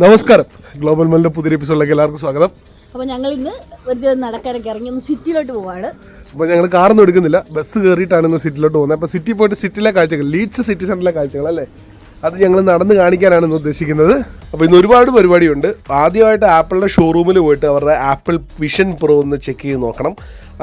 നമസ്കാരം, ഗ്ലോബൽ മെലിൻ്റെ പുതിയ എപ്പിസോഡിലേക്ക് എല്ലാവർക്കും സ്വാഗതം. അപ്പോൾ ഞങ്ങൾ ഇന്ന് ഒരു ദിവസം നടക്കാനൊക്കെ ഇറങ്ങി ഒന്ന് സിറ്റിയിലോട്ട് പോവാണ്. അപ്പോൾ ഞങ്ങൾ കാറൊന്നും എടുക്കുന്നില്ല, ബസ് കയറിയിട്ടാണ് ഇന്ന് സിറ്റിയിലോട്ട് പോകുന്നത്. അപ്പോൾ സിറ്റി പോയിട്ട് സിറ്റിയിലെ കാഴ്ചകൾ, ലീഡ്സ് സിറ്റി സെൻറ്ററിലെ കാഴ്ചകൾ അല്ലേ, അത് ഞങ്ങൾ നടന്ന് കാണിക്കാനാണ് ഇന്ന് ഉദ്ദേശിക്കുന്നത്. അപ്പോൾ ഇന്ന് ഒരുപാട് പരിപാടിയുണ്ട്. ആദ്യമായിട്ട് ആപ്പിളിൻ്റെ ഷോറൂമിൽ പോയിട്ട് അവരുടെ ആപ്പിൾ വിഷൻ പ്രോ ഒന്ന് ചെക്ക് ചെയ്ത് നോക്കണം.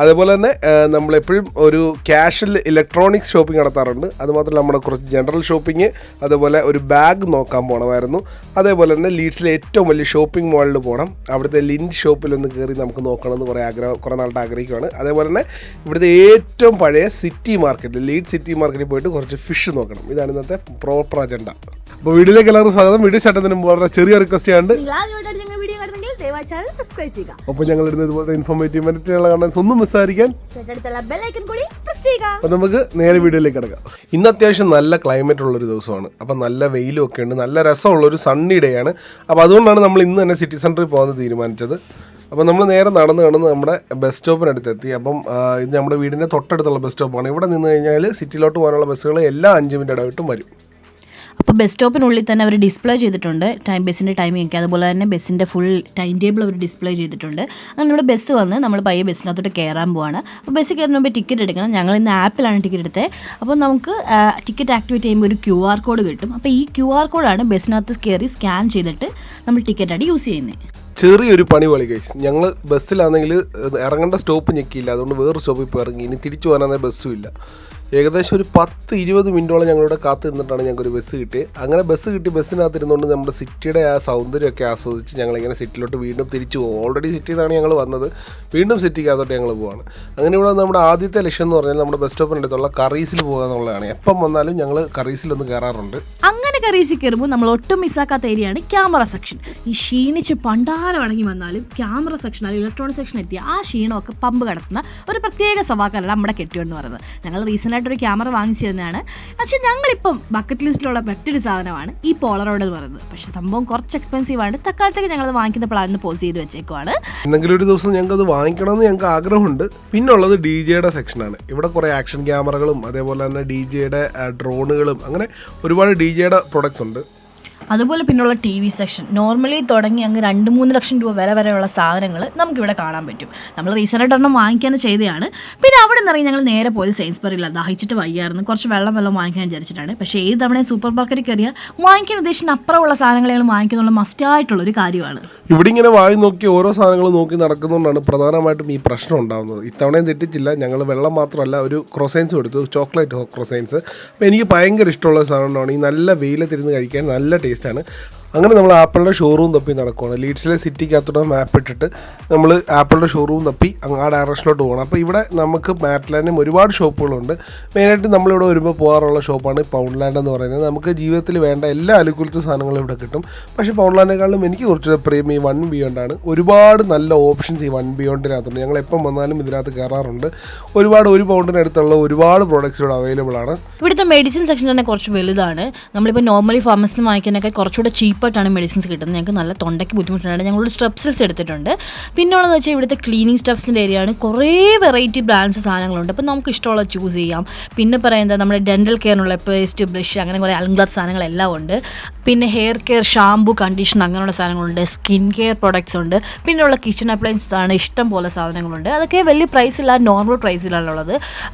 അതേപോലെ തന്നെ നമ്മളെപ്പോഴും ഒരു ക്യാഷിൽ ഇലക്ട്രോണിക്സ് ഷോപ്പിംഗ് നടത്താറുണ്ട്. അതുമാത്രമല്ല നമ്മുടെ കുറച്ച് ജനറൽ ഷോപ്പിംഗ്, അതുപോലെ ഒരു ബാഗ് നോക്കാൻ പോകണമായിരുന്നു. അതേപോലെ തന്നെ ലീഡ്സിലെ ഏറ്റവും വലിയ ഷോപ്പിംഗ് മാളിൽ പോകണം. അവിടുത്തെ ലിൻഡ് ഷോപ്പിലൊന്ന് കയറി നമുക്ക് നോക്കണമെന്ന് കുറേ നാളത്തെ ആഗ്രഹിക്കുകയാണ്. അതേപോലെ തന്നെ ഇവിടുത്തെ ഏറ്റവും പഴയ സിറ്റി മാർക്കറ്റിൽ, ലീഡ് സിറ്റി മാർക്കറ്റിൽ പോയിട്ട് കുറച്ച് ഫിഷ് നോക്കണം. ഇതാണ് ഇന്നത്തെ പ്രോപ്പർ അജണ്ട. അപ്പോൾ വീഡിയോയിലേക്ക് എല്ലാവർക്കും സ്വാഗതം. വീഡിയോ സ്റ്റാർട്ടുന്നതിന് വളരെ ചെറിയ റിക്വസ്റ്റ് ആണ്, അപ്പോൾ ഞങ്ങൾ ഇടുന്ന ഇതുപോലത്തെ ഇൻഫോർമേറ്റീവ് മെറ്റീരിയൽ കാണാൻ ഒന്നും മിസ്സായിരിക്കാൻ അപ്പോൾ നമുക്ക് നേരെ വീഡിയോയിലേക്ക് കിടക്കാം. ഇന്ന് അത്യാവശ്യം നല്ല ക്ലൈമറ്റ് ഉള്ളൊരു ദിവസമാണ്. അപ്പം നല്ല വെയിലും ഒക്കെ ഉണ്ട്, നല്ല രസമുള്ളൊരു സണ്ണി ഡേ ആണ്. അപ്പോൾ അതുകൊണ്ടാണ് നമ്മൾ ഇന്ന് തന്നെ സിറ്റി സെൻറ്ററിൽ പോകാൻ തീരുമാനിച്ചത്. അപ്പോൾ നമ്മൾ നേരെ നടന്ന് നമ്മുടെ ബസ് സ്റ്റോപ്പിനടുത്തെത്തി. അപ്പം ഇത് നമ്മുടെ വീടിൻ്റെ തൊട്ടടുത്തുള്ള ബസ് സ്റ്റോപ്പാണ്. ഇവിടെ നിന്ന് കഴിഞ്ഞാൽ സിറ്റിയിലോട്ട് പോകാനുള്ള ബസ്സുകൾ എല്ലാ 5 മിനിറ്റ് ഇടവിട്ടും വരും. അപ്പോൾ ബസ് സ്റ്റോപ്പിനുള്ളിൽ തന്നെ അവർ ഡിസ്പ്ലേ ചെയ്തിട്ടുണ്ട് ബസ്സിൻ്റെ ടൈമിംഗ് ഒക്കെ. അതുപോലെ തന്നെ ബസ്സിൻ്റെ ഫുൾ ടൈം ടേബിൾ അവർ ഡിസ്പ്ലേ ചെയ്തിട്ടുണ്ട്. അങ്ങനെ നമ്മുടെ ബസ് വന്ന് നമ്മൾ പയ്യെ ബസ്സിനകത്തോട്ട് കയറാൻ പോവാണ്. അപ്പോൾ ബസ് കയറുന്ന മുമ്പ് ടിക്കറ്റ് എടുക്കണം. ഞങ്ങൾ ഇന്ന് ആപ്പിലാണ് ടിക്കറ്റ് എടുത്തത്. അപ്പോൾ നമുക്ക് ടിക്കറ്റ് ആക്ടിവേറ്റ് ചെയ്യുമ്പോൾ ഒരു QR കോഡ് കിട്ടും. അപ്പോൾ ഈ QR കോഡാണ് ബസ്സിനകത്ത് കയറി സ്കാൻ ചെയ്തിട്ട് നമ്മൾ ടിക്കറ്റായിട്ട് യൂസ് ചെയ്യുന്നത്. ചെറിയൊരു പണി പോലെ കേസ്, ഞങ്ങൾ ബസ്സിലാണെങ്കിൽ ഇറങ്ങേണ്ട സ്റ്റോപ്പ് ഞെക്കിയില്ല. അതുകൊണ്ട് വേറെ സ്റ്റോപ്പിൽ ഇപ്പോൾ ഇറങ്ങി. ഇനി തിരിച്ചു പോകാനാണെങ്കിൽ ബസ്സും ഇല്ല. ഏകദേശം ഒരു 10-20 മിനിറ്റോളം ഞങ്ങളിവിടെ കാത്തു നിന്നിട്ടാണ് ഞങ്ങൾക്കൊരു ബസ് കിട്ടിയത്. അങ്ങനെ ബസ് കിട്ടി ബസ്സിനകത്തിരുന്നുകൊണ്ട് നമ്മുടെ സിറ്റിയുടെ ആ സൗന്ദര്യമൊക്കെ ആസ്വദിച്ച് ഞങ്ങളിങ്ങനെ സിറ്റിയിലോട്ട് വീണ്ടും തിരിച്ചു പോകും. ഓൾറെഡി സിറ്റിയിൽ നിന്നാണ് ഞങ്ങൾ വന്നത്, വീണ്ടും സിറ്റിക്കകത്തോട്ട് ഞങ്ങൾ പോവാണ്. അങ്ങനെ ഇവിടെ നമ്മുടെ ആദ്യത്തെ ലക്ഷ്യം എന്ന് പറഞ്ഞാൽ നമ്മുടെ ബസ് സ്റ്റോപ്പിനടുത്തുള്ള കറീസിൽ പോകുക എന്നുള്ളതാണ്. എപ്പം വന്നാലും ഞങ്ങൾ കറീസിലൊന്ന് കയറാറുണ്ട്. അങ്ങനെ കറീസിൽ കയറുമ്പോൾ നമ്മൾ ഒട്ടും മിസ്സാക്കാത്ത ഏരിയയാണ് ക്യാമറ സെക്ഷൻ. ഈ ക്ഷീണിച്ച് പണ്ടാരമടങ്ങി വന്നാലും ക്യാമറ സെക്ഷൻ അല്ലെങ്കിൽ ഇലക്ട്രോണിക് സെക്ഷൻ എത്തിയ ആ ക്ഷീണമൊക്കെ പമ്പ് കടത്തുന്ന ഒരു പ്രത്യേക സവാക്കാരാണ് നമ്മുടെ കെട്ടിയോന്ന് പറയുന്നത്. ഞങ്ങൾ റീസെൻ്റായിട്ടൊരു ക്യാമറ വാങ്ങിച്ചു തന്നെയാണ്. പക്ഷേ ഞങ്ങളിപ്പം ബക്കറ്റ് ലിസ്റ്റിലുള്ള മറ്റൊരു സാധനമാണ് ഈ പോളറോയിഡ് എന്ന് പറയുന്നത്. പക്ഷേ സംഭവം കുറച്ച് എക്സ്പെൻസീവ് ആണ്. തക്കാലത്തേക്ക് ഞങ്ങളത് വാങ്ങിക്കുന്ന പ്ലാനിന് പോസ് ചെയ്ത് വെച്ചേക്കുവാണ്. എന്തെങ്കിലും ഒരു ദിവസം ഞങ്ങൾക്ക് അത് വാങ്ങിക്കണമെന്ന് ഞങ്ങൾക്ക് ആഗ്രഹമുണ്ട്. പിന്നുള്ളത് DJയുടെ സെക്ഷനാണ്. ഇവിടെ കുറേ ആക്ഷൻ ക്യാമറകളും അതേപോലെ തന്നെ DJയുടെ ഡ്രോണുകളും അങ്ങനെ ഒരുപാട് DJയുടെ പ്രൊഡക്ട്സ് ഉണ്ട്. അതുപോലെ പിന്നുള്ള TV സെക്ഷൻ നോർമലി തുടങ്ങി അങ്ങ് 2-3 ലക്ഷം രൂപ വില വരെയുള്ള സാധനങ്ങൾ നമുക്കിവിടെ കാണാൻ പറ്റും. നമ്മൾ റീസെൻ്റായിട്ട് ഒരെണ്ണം വാങ്ങിക്കാൻ ചെയ്തതാണ്. പിന്നെ അവിടെ നിന്ന് ഇറങ്ങി ഞങ്ങൾ നേരെ പോയത് സെയിൻസ്ബറിയില്ല. ദാഹിച്ചിട്ട് വയ്യായിരുന്നു, കുറച്ച് വെള്ളം വാങ്ങിക്കാൻ വിചാരിച്ചിട്ടാണ്. പക്ഷേ ഏത് തവണ സൂപ്പർ മാർക്കറ്റിൽ കയറിയാൽ വാങ്ങിക്കാൻ ഉദ്ദേശിക്കുന്ന അപ്പുറമുള്ള സാധനങ്ങൾ ഞങ്ങൾ വാങ്ങിക്കുന്നുള്ള മസ്റ്റായിട്ടുള്ളൊരു കാര്യമാണ്. ഇവിടെ ഇങ്ങനെ വായി നോക്കി ഓരോ സാധനങ്ങൾ നോക്കി നടക്കുന്നതുകൊണ്ടാണ് പ്രധാനമായിട്ടും ഈ പ്രശ്നം ഉണ്ടാകുന്നത്. ഇത്തവണയും തെറ്റിച്ചില്ല, ഞങ്ങൾ വെള്ളം മാത്രമല്ല ഒരു ക്രൊസൈൻസ് എടുത്തു, ചോക്ലേറ്റ് ക്രൊസൈൻസ്. അപ്പോൾ എനിക്ക് ഭയങ്കര ഇഷ്ടമുള്ള സാധനമാണ്. ഈ നല്ല വെയിലത്തിരുന്ന് കഴിക്കാൻ നല്ല ടേസ്റ്റാണ്. അങ്ങനെ നമ്മൾ ആപ്പിളിൻ്റെ ഷോറൂം തപ്പി നടക്കുകയാണ്. ലീഡ്സിലെ സിറ്റിക്കകത്തോടെ മാപ്പ് ഇട്ടിട്ട് നമ്മൾ ആപ്പിളിൻ്റെ ഷോറൂം തപ്പി ആ ഡയറക്ഷനിലോട്ട് പോകണം. അപ്പോൾ ഇവിടെ നമുക്ക് മാറ്റ്ലാൻഡും ഒരുപാട് ഷോപ്പുകളുണ്ട്. മെയിനായിട്ട് നമ്മളിവിടെ വരുമ്പോൾ പോകാറുള്ള ഷോപ്പാണ് പൗണ്ട്ലാൻഡ് എന്ന് പറയുന്നത്. നമുക്ക് ജീവിതത്തിൽ വേണ്ട എല്ലാ അനുകൂലത്തെ സാധനങ്ങളും ഇവിടെ കിട്ടും. പക്ഷേ പൗണ്ട്ലാൻഡിനെക്കാളും എനിക്ക് കുറച്ചുകൂടെ പ്രിയം ഈ വൺ ബിയോണ്ടാണ്. ഒരുപാട് നല്ല ഓപ്ഷൻസ് ഈ വൺ ബിയോണ്ടിനകത്തുണ്ട്. ഞങ്ങൾ എപ്പം വന്നാലും ഇതിനകത്ത് കയറാറുണ്ട്. ഒരുപാട് 1 പൗണ്ടിനടുത്തുള്ള ഒരുപാട് പ്രോഡക്റ്റ്സ് ഇവിടെ അവൈലബിൾ ആണ്. ഇവിടുത്തെ മെഡിസിൻ സെക്ഷൻ തന്നെ കുറച്ച് വലുതാണ്. നമ്മളിപ്പോൾ നോർമലി ഫാർമസിൽ നിന്ന് വാങ്ങിക്കാനൊക്കെ കുറച്ചുകൂടെ ചീപ്പായിട്ടാണ് മെഡിസിൻസ് കിട്ടുന്നത്. ഞങ്ങൾക്ക് നല്ല തൊണ്ടയ്ക്ക് ബുദ്ധിമുട്ടുണ്ട്. ഞങ്ങളൊരു സ്ട്രെപ്സിൽസ് എടുത്തിട്ടുണ്ട്. പിന്നുള്ളതെന്ന് വെച്ചാൽ ഇവിടുത്തെ ക്ലീനിങ് സ്റ്റഫ്സിൻ്റെ ഏരിയയാണ്. കുറേ വെറൈറ്റി ബ്രാൻഡ്സ് സാധനങ്ങളുണ്ട്. അപ്പോൾ നമുക്ക് ഇഷ്ടമുള്ളത് ചൂസ് ചെയ്യാം. പിന്നെ പറയുന്നത് നമ്മുടെ ഡെൻ്റൽ കെയറിനുള്ള പേസ്റ്റ്, ബ്രഷ്, അങ്ങനെ കുറേ അലങ്ക്ലാത്ത് സാധനങ്ങളെല്ലാം ഉണ്ട്. പിന്നെ ഹെയർ കെയർ, ഷാമ്പു, കണ്ടീഷണർ അങ്ങനെയുള്ള സാധനങ്ങളുണ്ട്. സ്കിൻ കെയർ പ്രൊഡക്ട്സ് ഉണ്ട്. പിന്നെയുള്ള കിച്ചൺ അപ്ലയൻസ് ആണ് ഇഷ്ടം പോലെ സാധനങ്ങളുണ്ട്. അതൊക്കെ വലിയ പ്രൈസില്ല, നോർമൽ പ്രൈസിലാണുള്ളത്.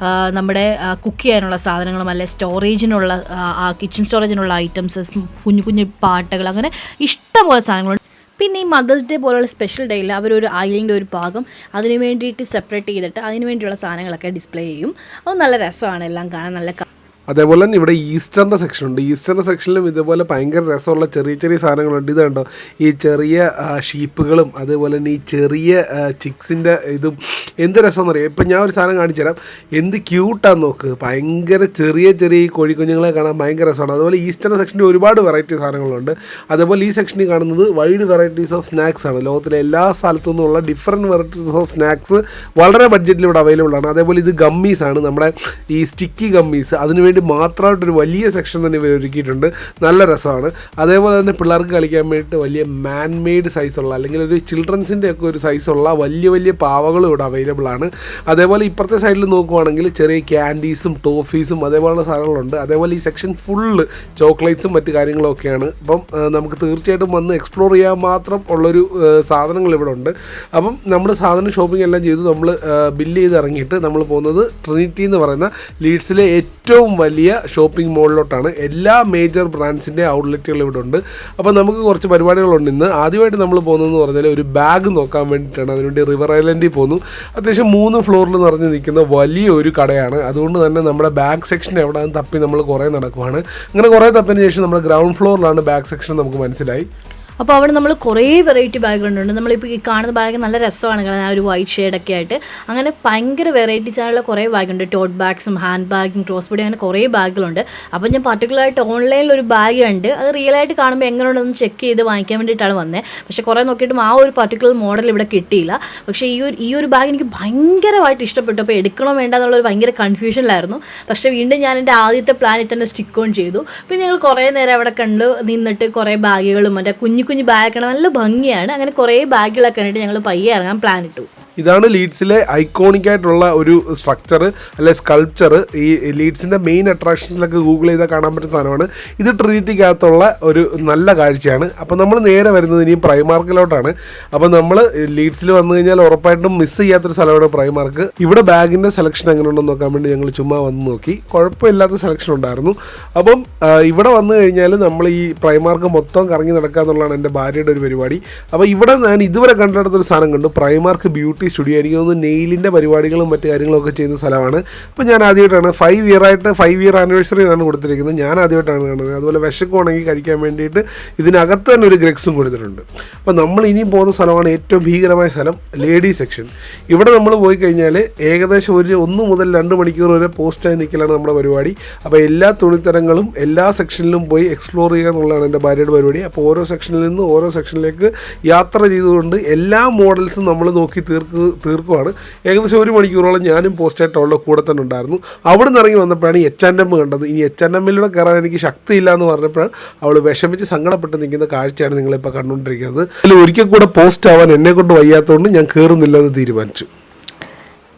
നമ്മുടെ കുക്ക് ചെയ്യാനുള്ള സാധനങ്ങളും അല്ലെ സ്റ്റോറേജിനുള്ള കിച്ചൺ സ്റ്റോറേജിനുള്ള ഐറ്റംസ്, കുഞ്ഞു പാട്ടകൾ, അങ്ങനെ ഇഷ്ടം പോലെ സാധനങ്ങളുണ്ട്. പിന്നെ ഈ മദേഴ്സ് ഡേ പോലുള്ള സ്പെഷ്യൽ ഡേയിൽ അവരൊരു ഐലൻഡ് ഒരു ഭാഗം അതിന് വേണ്ടിയിട്ട് സെപ്പറേറ്റ് ചെയ്തിട്ട് അതിന് വേണ്ടിയുള്ള സാധനങ്ങളൊക്കെ ഡിസ്പ്ലേ ചെയ്യും. അത് നല്ല രസമാണ് എല്ലാം കാണാൻ. നല്ല അതേപോലെ തന്നെ ഇവിടെ ഈസ്റ്ററിൻ്റെ സെക്ഷനുണ്ട്. ഈസ്റ്ററിൻ്റെ സെക്ഷനിലും ഇതേപോലെ ഭയങ്കര രസമുള്ള ചെറിയ സാധനങ്ങളുണ്ട്. ഇത് കണ്ടോ, ഈ ചെറിയ ഷീപ്പുകളും അതേപോലെ തന്നെ ഈ ചെറിയ ചിക്സിൻ്റെ ഇതും എന്ത് രസമെന്ന് അറിയാം. ഇപ്പം ഞാൻ ഒരു സാധനം കാണിച്ചു തരാം, എന്ത് ക്യൂട്ടാന്ന് നോക്ക്. ഭയങ്കര ചെറിയ ഈ കോഴിക്കുഞ്ഞുങ്ങളെ കാണാൻ ഭയങ്കര രസമാണ്. അതുപോലെ ഈസ്റ്ററിൻ്റെ സെക്ഷനിൽ ഒരുപാട് വെറൈറ്റി സാധനങ്ങളുണ്ട്. അതേപോലെ ഈ സെക്ഷനിൽ കാണുന്നത് വൈഡ് വെറൈറ്റീസ് ഓഫ് സ്നാക്സ് ആണ്. ലോകത്തിലെ എല്ലാ സ്ഥലത്തു നിന്നുള്ള ഡിഫറെൻറ്റ് വെറൈറ്റീസ് ഓഫ് സ്നാക്സ് വളരെ ബഡ്ജറ്റിൽ ഇവിടെ അവൈലബിൾ ആണ്. അതേപോലെ ഇത് ഗമ്മീസാണ്, നമ്മുടെ ഈ സ്റ്റിക്കി ഗമ്മീസ്. അതിനുവേണ്ടി വേണ്ടി മാത്രമായിട്ടൊരു വലിയ സെക്ഷൻ തന്നെ ഇവർ ഒരുക്കിയിട്ടുണ്ട്. നല്ല രസമാണ്. അതേപോലെ തന്നെ പിള്ളേർക്ക് കളിക്കാൻ വേണ്ടിയിട്ട് വലിയ മാൻ മെയ്ഡ് സൈസുള്ള അല്ലെങ്കിൽ ഒരു ചിൽഡ്രൻസിൻ്റെ ഒക്കെ ഒരു സൈസുള്ള വലിയ വലിയ പാവകളും ഇവിടെ അവൈലബിൾ ആണ്. അതേപോലെ ഇപ്പുറത്തെ സൈഡിൽ നോക്കുവാണെങ്കിൽ ചെറിയ ക്യാൻഡീസും ടോഫീസും അതേപോലുള്ള സാധനങ്ങളുണ്ട്. അതേപോലെ ഈ സെക്ഷൻ ഫുള്ള് ചോക്ലേറ്റ്സും മറ്റു കാര്യങ്ങളൊക്കെയാണ്. അപ്പം നമുക്ക് തീർച്ചയായിട്ടും വന്ന് എക്സ്പ്ലോർ ചെയ്യാൻ മാത്രം ഉള്ളൊരു സാധനങ്ങൾ ഇവിടെ ഉണ്ട്. അപ്പം നമ്മുടെ സാധനം ഷോപ്പിംഗ് എല്ലാം ചെയ്തു നമ്മൾ ബില്ല് ചെയ്ത് ഇറങ്ങിയിട്ട് നമ്മൾ പോകുന്നത് ട്രിനിറ്റി എന്ന് പറയുന്ന ലീഡ്സിലെ ഏറ്റവും വലിയ ഷോപ്പിംഗ് മോളിലോട്ടാണ്. എല്ലാ മേജർ ബ്രാൻഡ്സിൻ്റെ ഔട്ട്ലെറ്റുകൾ ഇവിടെ ഉണ്ട്. അപ്പോൾ നമുക്ക് കുറച്ച് പരിപാടികളുണ്ട് ഇന്ന്. ആദ്യമായിട്ട് നമ്മൾ പോകുന്നതെന്ന് പറഞ്ഞാൽ ഒരു ബാഗ് നോക്കാൻ വേണ്ടിയിട്ടാണ്. അതിനുവേണ്ടി റിവർ ഐലൻഡിൽ പോകുന്നു. അത്യാവശ്യം 3 ഫ്ലോറിൽ നിറഞ്ഞ് നിൽക്കുന്ന വലിയ ഒരു കടയാണ്. അതുകൊണ്ട് തന്നെ നമ്മുടെ ബാഗ് സെക്ഷൻ എവിടെയാണെന്ന് തപ്പി നമ്മൾ കുറേ നടക്കുവാണ്. അങ്ങനെ കുറേ തപ്പിന് ശേഷം നമ്മുടെ ഗ്രൗണ്ട് ഫ്ലോറിലാണ് ബാഗ് സെക്ഷൻ നമുക്ക് മനസ്സിലായി. അപ്പോൾ അവിടെ നമ്മൾ കുറേ വെറൈറ്റി ബാഗുകളുണ്ട്. നമ്മളിപ്പോൾ ഈ കാണുന്ന ബാഗ് നല്ല രസമാണ് കാണാൻ, ആ ഒരു വൈറ്റ് ഷെയ്ഡൊക്കെ ആയിട്ട്. അങ്ങനെ ഭയങ്കര വെറൈറ്റീസ് ആയുള്ള കുറേ ബാഗുണ്ട്. ടോട്ട് ബാഗ്സും ഹാൻഡ് ബാഗും ക്രോസ് ബോഡി അങ്ങനെ കുറേ ബാഗുകളുണ്ട്. അപ്പോൾ ഞാൻ പർട്ടിക്കുലറായിട്ട് ഓൺലൈനിൽ ഒരു ബാഗ് ഉണ്ട്. അത് റിയലായിട്ട് കാണുമ്പോൾ എങ്ങനെയുണ്ടെന്ന് ചെക്ക് ചെയ്ത് വാങ്ങിക്കാൻ വേണ്ടിയിട്ടാണ് വന്നത്. പക്ഷേ കുറേ നോക്കിയിട്ടും ആ ഒരു പർട്ടിക്കുലർ മോഡൽ ഇവിടെ കിട്ടിയില്ല. പക്ഷേ ഈ ഒരു ബാഗ് എനിക്ക് ഭയങ്കരമായിട്ട് ഇഷ്ടപ്പെട്ടു. അപ്പോൾ എടുക്കണോ വേണ്ട എന്നുള്ളൊരു ഭയങ്കര കൺഫ്യൂഷനിലായിരുന്നു. പക്ഷേ വീണ്ടും ഞാൻ എൻ്റെ ആദ്യത്തെ പ്ലാനിൽ തന്നെ സ്റ്റിക്ക് ഓൺ ചെയ്തു. പിന്നെ ഞങ്ങൾ കുറേ നേരം അവിടെ കണ്ട് നിന്നിട്ട് കുറേ ബാഗുകളും മറ്റേ കുഞ്ഞു ബാഗാണ്, നല്ല ഭംഗിയാണ്. അങ്ങനെ കുറേ ബാഗുകളൊക്കെ കണ്ടിട്ട് ഞങ്ങൾ പയ്യെ ഇറങ്ങാൻ പ്ലാൻ ഇട്ടു. ഇതാണ് ലീഡ്സിലെ ഐക്കോണിക് ആയിട്ടുള്ള ഒരു സ്ട്രക്ചർ അല്ലെ സ്കൾപ്ചർ. ഈ ലീഡ്സിൻ്റെ മെയിൻ അട്രാക്ഷൻസിലൊക്കെ ഗൂഗിൾ ചെയ്താൽ കാണാൻ പറ്റുന്ന സാധനമാണ്. ഇത് ട്രിനിറ്റിക്കകത്തുള്ള ഒരു നല്ല കാഴ്ചയാണ്. അപ്പോൾ നമ്മൾ നേരെ വരുന്നത് ഇനിയും പ്രൈമാർക്കിലോട്ടാണ്. അപ്പോൾ നമ്മൾ ലീഡ്സിൽ വന്നു കഴിഞ്ഞാൽ ഉറപ്പായിട്ടും മിസ് ചെയ്യാത്തൊരു സ്ഥലമാണ് പ്രൈമാർക്ക്. ഇവിടെ ബാഗിൻ്റെ സെലക്ഷൻ എങ്ങനെ ഉണ്ടെന്ന് നോക്കാൻ വേണ്ടി ഞങ്ങൾ ചുമ്മാ വന്ന് നോക്കി. കുഴപ്പമില്ലാത്ത സെലക്ഷൻ ഉണ്ടായിരുന്നു. അപ്പം ഇവിടെ വന്നു കഴിഞ്ഞാൽ നമ്മൾ ഈ പ്രൈമാർക്ക് മൊത്തം കറങ്ങി നടക്കുക എന്നുള്ളതാണ് എൻ്റെ ഭാര്യയുടെ ഒരു പരിപാടി. അപ്പോൾ ഇവിടെ ഞാൻ ഇതുവരെ കണ്ടെടുത്തൊരു സാധനം കണ്ടു, പ്രൈമാർക്ക് ബ്യൂട്ടി സ്റ്റുഡിയോ. എനിക്ക് തോന്നുന്നു നെയിലിൻ്റെ പരിപാടികളും മറ്റു കാര്യങ്ങളൊക്കെ ചെയ്യുന്ന സ്ഥലമാണ്. അപ്പോൾ ഞാൻ ആദ്യമായിട്ടാണ് 5 ഇയർ ആനിവേഴ്സറി ആണ് കൊടുത്തിരിക്കുന്നത്. ഞാൻ ആദ്യമായിട്ടാണ് കാണുന്നത്. അതുപോലെ വിശക്കുവാണെങ്കിൽ കഴിക്കാൻ വേണ്ടിയിട്ട് ഇതിനകത്ത് തന്നെ ഒരു ഗ്രെക്സും കൊടുത്തിട്ടുണ്ട്. അപ്പോൾ നമ്മൾ ഇനിയും പോകുന്ന സ്ഥലമാണ് ഏറ്റവും ഭീകരമായ സ്ഥലം, ലേഡീസ് സെക്ഷൻ. ഇവിടെ നമ്മൾ പോയി കഴിഞ്ഞാൽ ഏകദേശം 1 മുതൽ 2 മണിക്കൂർ വരെ പോസ്റ്റായി നിൽക്കലാണ് നമ്മുടെ പരിപാടി. അപ്പോൾ എല്ലാ തുണിത്തരങ്ങളും എല്ലാ സെക്ഷനിലും പോയി എക്സ്പ്ലോർ ചെയ്യുക എന്നുള്ളതാണ് എൻ്റെ ഭാര്യയുടെ പരിപാടി. അപ്പോൾ ഓരോ സെക്ഷനിൽ നിന്ന് ഓരോ സെക്ഷനിലേക്ക് യാത്ര ചെയ്തുകൊണ്ട് എല്ലാ മോഡൽസും നമ്മൾ നോക്കി തീർക്കുവാണ്. ഏകദേശം 1 മണിക്കൂറോളം ഞാനും പോസ്റ്റായിട്ട് അവളുടെ കൂടെ തന്നെ ഉണ്ടായിരുന്നു. അവിടെ നിന്ന് ഇറങ്ങി വന്നപ്പോഴാണ് ഈ H&M കണ്ടത്. ഇനി H&Mലൂടെ കയറാൻ എനിക്ക് ശക്തിയില്ല എന്ന് പറഞ്ഞപ്പോഴാണ് അവൾ വിഷമിച്ച് സങ്കടപ്പെട്ട് നിൽക്കുന്ന കാഴ്ചയാണ് നിങ്ങളിപ്പോൾ കണ്ടുകൊണ്ടിരിക്കുന്നത്. അതിൽ ഒരിക്കൽ കൂടെ പോസ്റ്റ് ആവാൻ എന്നെ കൊണ്ട് വയ്യാത്തതുകൊണ്ട് ഞാൻ കയറുന്നില്ലെന്ന് തീരുമാനിച്ചു.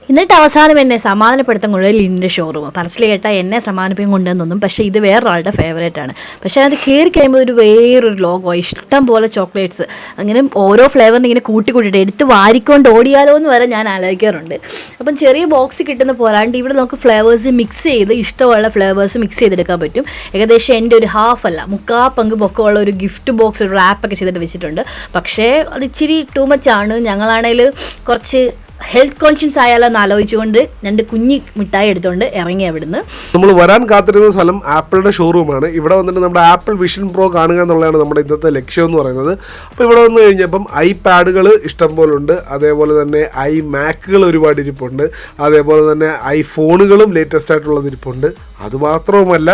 എന്നിട്ട് അവസാനം എന്നെ സമാധാനപ്പെടുത്താൻ കൊണ്ടുപോയി ലിൻ്റെ ഷോറൂം. പറച്ചിൽ കേട്ടാൽ എന്നെ സമാധാനിപ്പിക്കാൻ കൊണ്ടുവന്നൊന്നും, പക്ഷേ ഇത് വേറൊരാളുടെ ഫേവറേറ്റ് ആണ്. പക്ഷേ അത് കയറി കഴിയുമ്പോൾ വേറൊരു ലോഗോ, ഇഷ്ടം പോലെ ചോക്ലേറ്റ്സ്, അങ്ങനെ ഓരോ ഫ്ലേവറിന് ഇങ്ങനെ കൂട്ടിയിട്ട് എടുത്ത് വാരിക്കൊണ്ട് ഓടിയാലോ എന്ന് വരെ ഞാൻ ആലോചിക്കാറുണ്ട്. അപ്പം ചെറിയ ബോക്സ് കിട്ടുന്ന പോരാണ്ട് ഇവിടെ നമുക്ക് ഫ്ലേവേഴ്സ് മിക്സ് ചെയ്ത് ഇഷ്ടമുള്ള ഫ്ലേവേഴ്സ് മിക്സ് ചെയ്തെടുക്കാൻ പറ്റും. ഏകദേശം എൻ്റെ ഒരു ഹാഫ് അല്ല 3/4 പങ്ക് പൊക്കമുള്ള ഒരു ഗിഫ്റ്റ് ബോക്സ്, ഒരു റാപ്പൊക്കെ ചെയ്തിട്ട് വെച്ചിട്ടുണ്ട്. പക്ഷേ അത് ഇച്ചിരി ടൂ മച്ചാണ്. ഞങ്ങളാണെങ്കിൽ കുറച്ച് ഹെൽത്ത് കോൺഷ്യസ് ആയാലോ എന്ന് ആലോചിച്ചുകൊണ്ട് 2 കുഞ്ഞി മിഠായി എടുത്തുകൊണ്ട് ഇറങ്ങി അവിടുന്ന്. നമ്മൾ വരാൻ കാത്തിരുന്ന സ്ഥലം ആപ്പിളിൻ്റെ ഷോറൂമാണ്. ഇവിടെ വന്നിട്ട് നമ്മുടെ ആപ്പിൾ വിഷൻ പ്രോ കാണുക എന്നുള്ളതാണ് നമ്മുടെ ഇന്നത്തെ ലക്ഷ്യം എന്ന് പറയുന്നത്. അപ്പോൾ ഇവിടെ വന്നു കഴിഞ്ഞപ്പം ഐപാഡുകൾ ഇഷ്ടം പോലെ ഉണ്ട്. അതേപോലെ തന്നെ iMacകൾ ഒരുപാട് ഇരിപ്പുണ്ട്. അതേപോലെ തന്നെ ഐഫോണുകളും ലേറ്റസ്റ്റ് ആയിട്ടുള്ളത് ഇരിപ്പുണ്ട്. അതുമാത്രവുമല്ല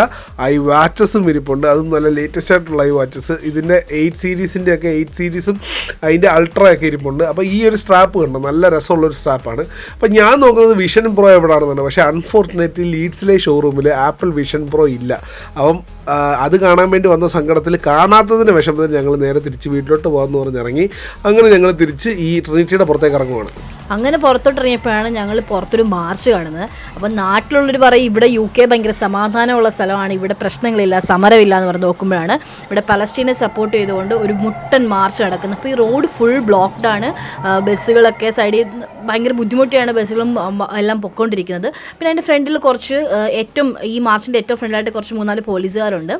iWatchസും ഇരിപ്പുണ്ട്. അതും നല്ല ലേറ്റസ്റ്റ് ആയിട്ടുള്ള iWatchസ്. ഇതിൻ്റെ 8 സീരീസിൻ്റെ ഒക്കെ 8 സീരീസും അതിൻ്റെ അൾട്രയൊക്കെ ഇരിപ്പുണ്ട്. അപ്പോൾ ഈ ഒരു സ്ട്രാപ്പ് കണ്ടോ, നല്ല രസമുള്ളൊരു സ്ട്രാപ്പാണ്. അപ്പോൾ ഞാൻ നോക്കുന്നത് വിഷൻ പ്രോ എവിടെയാണെന്നാണ്. പക്ഷേ അൺഫോർച്ചുനേറ്റ്ലി ലീഡ്സിലെ ഷോറൂമിൽ ആപ്പിൾ വിഷൻ പ്രോ ഇല്ല. അപ്പം അത് കാണാൻ വേണ്ടി വന്ന സങ്കടത്തിൽ, കാണാത്തതിൻ്റെ വിഷമത്തിൽ ഞങ്ങൾ നേരെ തിരിച്ച് വീട്ടിലോട്ട് പോകാമെന്ന് പറഞ്ഞിറങ്ങി. അങ്ങനെ ഞങ്ങൾ തിരിച്ച് ഈ ട്രിനിറ്റിയുടെ പുറത്തേക്ക് ഇറങ്ങുവാണ്. അങ്ങനെ പുറത്തോട്ടിറങ്ങിയപ്പോഴാണ് ഞങ്ങൾ പുറത്തൊരു മാർച്ച് കാണുന്നത്. അപ്പം നാട്ടിലുള്ളവർ പറയും ഇവിടെ UK ഭയങ്കര സമാധാനമുള്ള സ്ഥലമാണ്, ഇവിടെ പ്രശ്നങ്ങളില്ല, സമരമില്ല എന്ന് പറഞ്ഞ് നോക്കുമ്പോഴാണ് ഇവിടെ പലസ്തീനെ സപ്പോർട്ട് ചെയ്തുകൊണ്ട് ഒരു മുട്ടൻ മാർച്ച് നടക്കുന്നത്. അപ്പോൾ ഈ റോഡ് ഫുൾ ബ്ലോക്ക്ഡാണ്. ബസ്സുകളൊക്കെ സൈഡിൽ ഭയങ്കര ബുദ്ധിമുട്ടിയാണ് ബസ്സുകളും എല്ലാം പൊയ്ക്കൊണ്ടിരിക്കുന്നത്. പിന്നെ അതിൻ്റെ ഫ്രണ്ടിൽ കുറച്ച് ഈ മാർച്ചിൻ്റെ ഏറ്റവും ഫ്രണ്ടിലായിട്ട് കുറച്ച് 3-4 പോലീസുകാരുണ്ട്.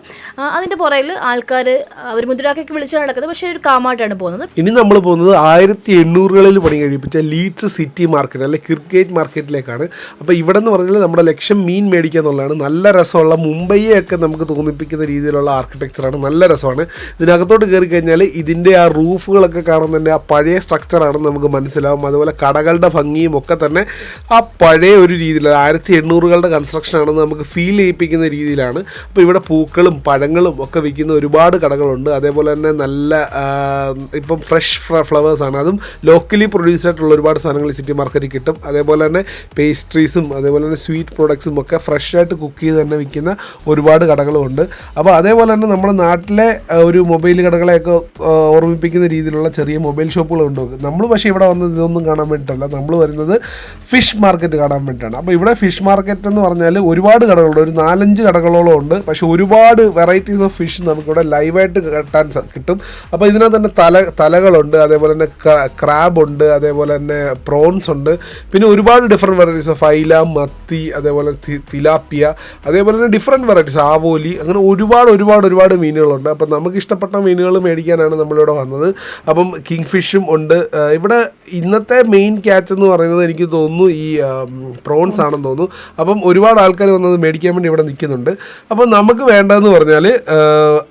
അതിൻ്റെ പുറകിൽ ആൾക്കാർ അവർ മുദ്രാക്കൊക്കെ വിളിച്ചാണ് നടക്കുന്നത്. പക്ഷേ ഒരു കാമായിട്ടാണ് പോകുന്നത്. ഇനി നമ്മൾ പോകുന്നത് 1800കളിൽ പണി കഴിപ്പിച്ച ലീഡ്സ് സിറ്റി മാർക്കറ്റ് അല്ലെ ക്രിക്കറ്റ് മാർക്കറ്റിലേക്കാണ്. അപ്പോൾ ഇവിടെ എന്ന് പറഞ്ഞാൽ നമ്മുടെ ലക്ഷ്യം മീൻ മേടിക്കുക എന്നുള്ളതാണ്. നല്ല രസമുള്ള മുംബൈയൊക്കെ നമുക്ക് തോന്നിപ്പിക്കുന്ന രീതിയിലുള്ള ആർക്കിടെക്ചറാണ്. നല്ല രസമാണ്. ഇതിനകത്തോട്ട് കയറി കഴിഞ്ഞാൽ ഇതിൻ്റെ ആ റൂഫുകളൊക്കെ കാണുന്നതിൻ്റെ ആ പഴയ സ്ട്രക്ചറാണെന്ന് നമുക്ക് മനസ്സിലാവും. അതുപോലെ കടകൾ കടകളുടെ ഭംഗിയും ഒക്കെ തന്നെ ആ പഴയ ഒരു രീതിയിലാണ് 1800കളുടെ കൺസ്ട്രക്ഷൻ ആണെന്ന് നമുക്ക് ഫീൽ ചെയ്യിപ്പിക്കുന്ന രീതിയിലാണ്. അപ്പോൾ ഇവിടെ പൂക്കളും പഴങ്ങളും ഒക്കെ വിൽക്കുന്ന ഒരുപാട് കടകളുണ്ട്. അതേപോലെ തന്നെ നല്ല ഇപ്പം ഫ്രഷ് ഫ്ലവേഴ്സാണ്, അതും ലോക്കലി പ്രൊഡ്യൂസ് ആയിട്ടുള്ള ഒരുപാട് സാധനങ്ങൾ സിറ്റി മാർക്കറ്റിൽ കിട്ടും. അതേപോലെ തന്നെ പേസ്ട്രീസും അതേപോലെ തന്നെ സ്വീറ്റ് പ്രോഡക്ട്സും ഒക്കെ ഫ്രഷായിട്ട് കുക്ക് ചെയ്ത് തന്നെ വിൽക്കുന്ന ഒരുപാട് കടകളുമുണ്ട്. അപ്പോൾ അതേപോലെ തന്നെ നമ്മുടെ നാട്ടിലെ ഒരു മൊബൈൽ കടകളെയൊക്കെ ഓർമ്മിപ്പിക്കുന്ന രീതിയിലുള്ള ചെറിയ മൊബൈൽ ഷോപ്പുകളുണ്ട്. നമ്മൾ പക്ഷേ ഇവിടെ വന്നത് ഇതൊന്നും കാണാൻ വേണ്ടിയിട്ടല്ല, നമ്മൾ വരുന്നത് ഫിഷ് മാർക്കറ്റ് കാണാൻ വേണ്ടിയിട്ടാണ്. അപ്പോൾ ഇവിടെ ഫിഷ് മാർക്കറ്റ് എന്ന് പറഞ്ഞാൽ ഒരുപാട് കടകളുണ്ട്, ഒരു 4-5 കടകളോളം ഉണ്ട്. പക്ഷേ ഒരുപാട് വെറൈറ്റീസ് ഓഫ് ഫിഷ് നമുക്കിവിടെ ലൈവായിട്ട് കിട്ടാൻ കിട്ടും. അപ്പോൾ ഇതിനകത്ത് തന്നെ തലകളുണ്ട്, അതേപോലെ തന്നെ ക്രാബ് ഉണ്ട്, അതേപോലെ തന്നെ പ്രോൺസ് ഉണ്ട്, പിന്നെ ഒരുപാട് ഡിഫറെൻറ്റ് വെറൈറ്റീസ് ഓഫ് അയില, മത്തി, അതേപോലെ തിലാപ്പിയ, അതേപോലെ തന്നെ ഡിഫറെൻറ്റ് വെറൈറ്റീസ് ആവോലി, അങ്ങനെ ഒരുപാട് മീനുകളുണ്ട്. അപ്പം നമുക്ക് ഇഷ്ടപ്പെട്ട മീനുകൾ മേടിക്കാനാണ് നമ്മളിവിടെ വന്നത്. അപ്പം കിങ് ഫിഷും ഉണ്ട് ഇവിടെ. ഇന്നത്തെ മെയിൻ ക്യാച്ച് എന്ന് പറയുന്നത് എനിക്ക് തോന്നുന്നു ഈ പ്രോൺസ് ആണെന്ന് തോന്നുന്നു. അപ്പം ഒരുപാട് ആൾക്കാർ വന്നത് മേടിക്കാൻ വേണ്ടി ഇവിടെ നിൽക്കുന്നുണ്ട്. അപ്പം നമുക്ക് വേണ്ടതെന്ന് പറഞ്ഞാൽ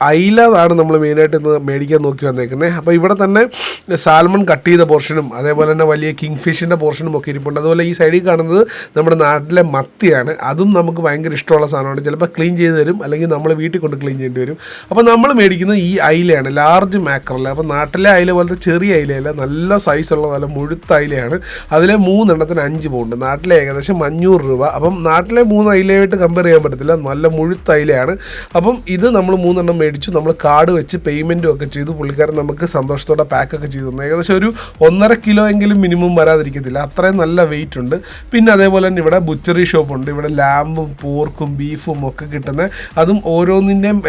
അയില ആണ് നമ്മൾ മെയിനായിട്ട് ഇന്ന് മേടിക്കാൻ നോക്കി വന്നേക്കുന്നത്. അപ്പോൾ ഇവിടെ തന്നെ സാൽമൺ കട്ട് ചെയ്ത പോർഷനും അതേപോലെ തന്നെ വലിയ കിങ് ഫിഷിൻ്റെ പോർഷനും ഒക്കെ ഇരിപ്പുണ്ട്. അതുപോലെ ഈ സൈഡിൽ കാണുന്നത് നമ്മുടെ നാട്ടിലെ മത്തിയാണ്. അതും നമുക്ക് ഭയങ്കര ഇഷ്ടമുള്ള സാധനമാണ്. ചിലപ്പോൾ ക്ലീൻ ചെയ്ത് തരും, അല്ലെങ്കിൽ നമ്മൾ വീട്ടിൽ കൊണ്ട് ക്ലീൻ ചെയ്യേണ്ടി വരും. അപ്പോൾ നമ്മൾ മേടിക്കുന്നത് ഈ അയിലയാണ്, ലാർജ് മാക്രൽ. അപ്പോൾ നാട്ടിലെ അയില പോലത്തെ ചെറിയ അയിലയല്ല, നല്ല സൈസുള്ള നല്ല മുഴുത്ത അയിലയാണ്. അതിലെ 3 എണ്ണത്തിന് 5 പൗണ്ട്, നാട്ടിലെ ഏകദേശം 500 രൂപ. അപ്പം നാട്ടിലെ 3 അയിലയായിട്ട് കമ്പയർ ചെയ്യാൻ പറ്റത്തില്ല, നല്ല മുഴുത്ത അയിലയാണ്. അപ്പം ഇത് നമ്മൾ 3 എണ്ണം മേടിച്ചു, നമ്മൾ കാർഡ് വെച്ച് പേയ്മെൻറ്റും ഒക്കെ ചെയ്തു. പുള്ളിക്കാരൻ നമുക്ക് സന്തോഷത്തോടെ പാക്കൊക്കെ ചെയ്തു തന്നു. ഏകദേശം ഒരു 1.5 കിലോ എങ്കിലും മിനിമം വരാതിരിക്കത്തില്ല, അത്രയും നല്ല വെയിറ്റ് ഉണ്ട്. പിന്നെ അതേപോലെ തന്നെ ഇവിടെ ബുച്ചറി ഷോപ്പുണ്ട്. ഇവിടെ ലാമ്പും പോർക്കും ബീഫും ഒക്കെ കിട്ടുന്ന, അതും ഓരോന്നിൻ്റെയും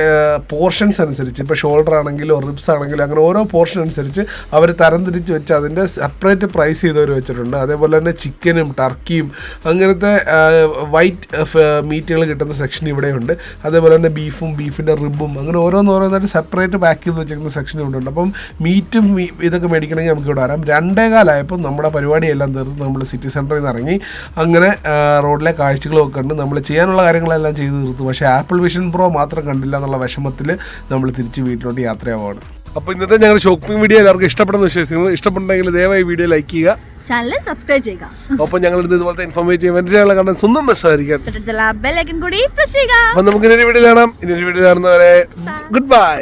പോർഷൻസ് അനുസരിച്ച്, ഇപ്പോൾ ഷോൾഡർ ആണെങ്കിലോ റിബ്സ് ആണെങ്കിലോ അങ്ങനെ ഓരോ പോർഷൻ അനുസരിച്ച് അവർ തരംതിരിച്ച് വെച്ച് അതിൻ്റെ സെപ്പറേറ്റ് പ്രൈസ് ചെയ്തവർ വെച്ചിട്ടുണ്ട്. അതേപോലെ തന്നെ ചിക്കനും ടർക്കിയും അങ്ങനത്തെ വൈറ്റ് മീറ്റുകൾ കിട്ടുന്ന സെക്ഷൻ ഇവിടെയുണ്ട്. അതേപോലെ തന്നെ ബീഫിൻ്റെ റിബും അങ്ങനെ ഓരോന്നായിട്ട് സെപ്പറേറ്റ് പാക്ക് ചെയ്ത് വെച്ചിരിക്കുന്ന സെക്ഷൻ ഇവിടെ ഉണ്ട്. അപ്പം മീറ്റും ഇതൊക്കെ മേടിക്കണമെങ്കിൽ നമുക്ക് ഇവിടെ വരാം. 2:15 നമ്മുടെ പരിപാടിയെല്ലാം തീർന്ന് നമ്മൾ സിറ്റി സെൻറ്ററിൽ നിന്ന് ഇറങ്ങി അങ്ങനെ റോഡിലെ കാഴ്ചകളൊക്കെ ഉണ്ട്. നമ്മൾ ചെയ്യാനുള്ള കാര്യങ്ങളെല്ലാം ചെയ്ത് തീർത്തു. പക്ഷേ ആപ്പിൾ വിഷൻ പ്രോ മാത്രം കണ്ടില്ല എന്നുള്ള വിഷമത്തിൽ നമ്മൾ തിരിച്ച് വീട്ടിലോട്ട് യാത്രയാവുകയാണ്. അപ്പോൾ ഇന്നത്തെ ഞങ്ങളുടെ ഷോപ്പിംഗ് വീഡിയോ എല്ലാവർക്കും ഇഷ്ടപ്പെടുന്ന വിശ്വസിക്കുന്നു. ഇഷ്ടപ്പെട്ടുണ്ടെങ്കിൽ ദയവായി വീഡിയോ ലൈക്ക് ചെയ്യുക, ചാനൽ സബ്സ്ക്രൈബ് ചെയ്യുക. ഒപ്പം ഞങ്ങൾ ഇതുപോലത്തെ ഇൻഫോർമേറ്റീവ് എവന്റുകളെ കണ്ടാൽ സ്വന്തം മെസ്സായിരിക്കാം. അപ്പോൾ നമുക്ക് ഇന്നൊരു വീഡിയോ കാണാം. ഇന്നൊരു വീഡിയോ കാണുന്നവരെ ഗുഡ് ബൈ.